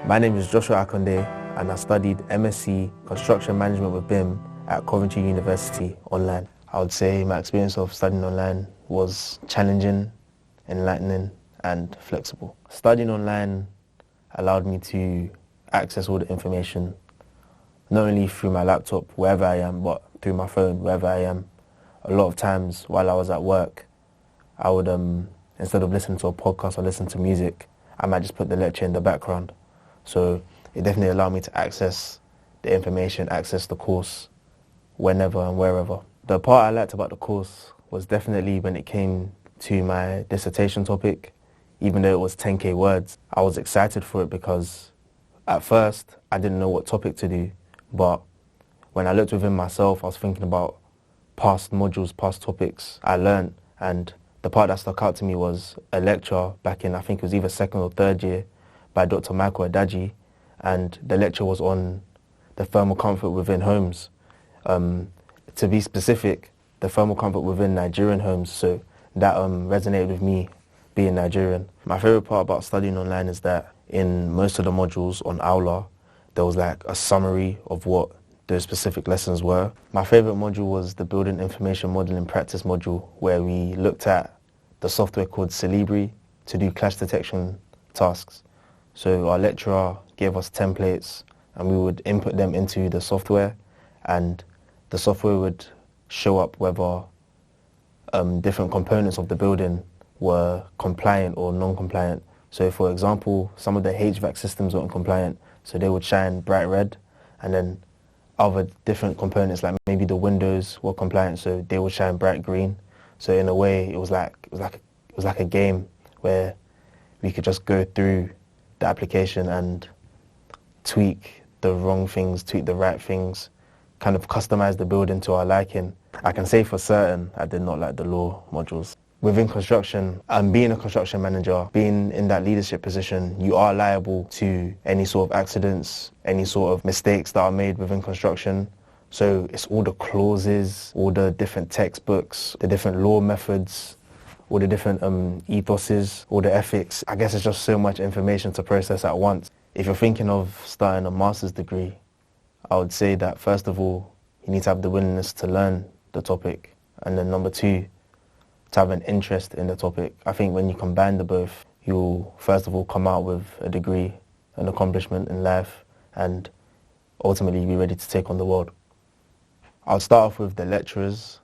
My name is Joshua Akande and I studied MSc Construction Management with BIM at Coventry University online. I would say my experience of studying online was challenging, enlightening and flexible. Studying online allowed me to access all the information, not only through my laptop wherever I am, but through my phone wherever I am. A lot of times while I was at work, I would, instead of listening to a podcast or listen to music, I might just put the lecture in the background. So it definitely allowed me to access the information, access the course whenever and wherever. The part I liked about the course was definitely when it came to my dissertation topic. Even though it was 10k words, I was excited for it because at first I didn't know what topic to do, but when I looked within myself, I was thinking about past modules, past topics I learned, and the part that stuck out to me was a lecture back in, I think it was either second or third year, by Dr. Michael Adaji, and the lecture was on the thermal comfort within homes. To be specific, the thermal comfort within Nigerian homes, so that resonated with me being Nigerian. My favourite part about studying online is that in most of the modules on Aula, there was like a summary of what those specific lessons were. My favourite module was the Building Information Modelling Practice module, where we looked at the software called Celebri to do clash detection tasks. So our lecturer gave us templates and we would input them into the software, and the software would show up whether different components of the building were compliant or non-compliant. So for example, some of the HVAC systems weren't compliant, so they would shine bright red, and then other different components like maybe the windows were compliant, so they would shine bright green. So in a way, it was like a game where we could just go through the application and tweak the wrong things, tweak the right things, kind of customize the building to our liking. I can say for certain I did not like the law modules. Within construction, being a construction manager, being in that leadership position, you are liable to any sort of accidents, any sort of mistakes that are made within construction. So it's all the clauses, all the different textbooks, the different law methods, all the different ethoses, all the ethics. I guess it's just so much information to process at once. If you're thinking of starting a master's degree, I would say that first of all, you need to have the willingness to learn the topic. And then number two, to have an interest in the topic. I think when you combine the both, you'll first of all come out with a degree, an accomplishment in life, and ultimately be ready to take on the world. I'll start off with the lecturers.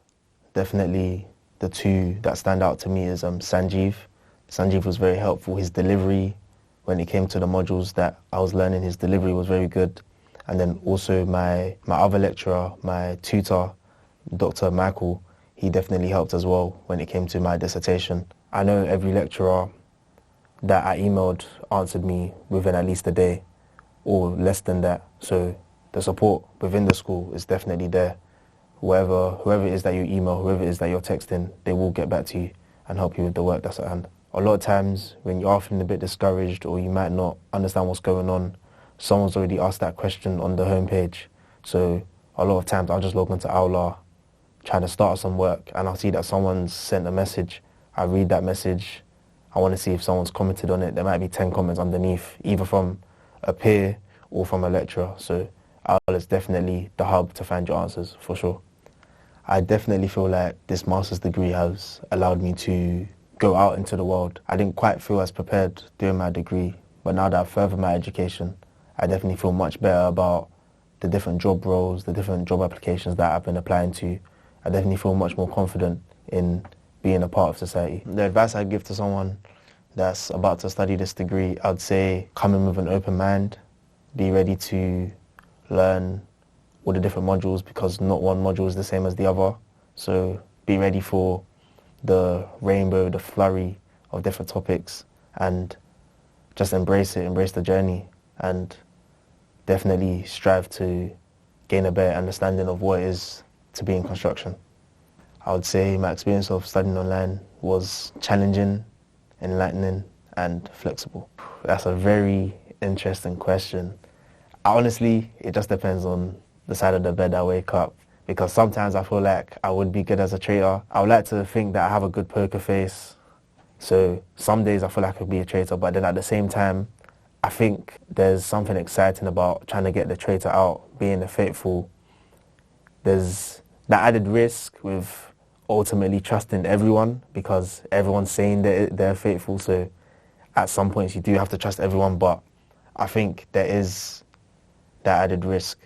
Definitely the two that stand out to me is Sanjeev. Sanjeev was very helpful. His delivery, when it came to the modules that I was learning, his delivery was very good. And then also my other lecturer, my tutor, Dr. Michael, he definitely helped as well when it came to my dissertation. I know every lecturer that I emailed answered me within at least a day or less than that. So the support within the school is definitely there. Whoever it is that you email, whoever it is that you're texting, they will get back to you and help you with the work that's at hand. A lot of times when you are feeling a bit discouraged or you might not understand what's going on, someone's already asked that question on the homepage. So a lot of times I'll just log into Aula, trying to start some work, and I'll see that someone's sent a message. I read that message. I want to see if someone's commented on it. There might be 10 comments underneath, either from a peer or from a lecturer. So Aula is definitely the hub to find your answers, for sure. I definitely feel like this master's degree has allowed me to go out into the world. I didn't quite feel as prepared during my degree, but now that I've furthered my education, I definitely feel much better about the different job roles, the different job applications that I've been applying to. I definitely feel much more confident in being a part of society. The advice I'd give to someone that's about to study this degree, I'd say come in with an open mind, be ready to learn all the different modules because not one module is the same as the other. So be ready for the rainbow, the flurry of different topics, and just embrace it, embrace the journey, and definitely strive to gain a better understanding of what it is to be in construction. I would say my experience of studying online was challenging, enlightening, and flexible. That's a very interesting question. Honestly, it just depends on the side of the bed I wake up, because sometimes I feel like I would be good as a traitor. I would like to think that I have a good poker face, so some days I feel like I could be a traitor, but then at the same time, I think there's something exciting about trying to get the traitor out, being a faithful. There's that added risk with ultimately trusting everyone because everyone's saying that they're faithful. So at some points you do have to trust everyone, but I think there is that added risk,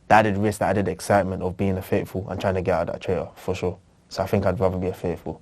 that added excitement of being a faithful and trying to get out of that traitor for sure. So I think I'd rather be a faithful.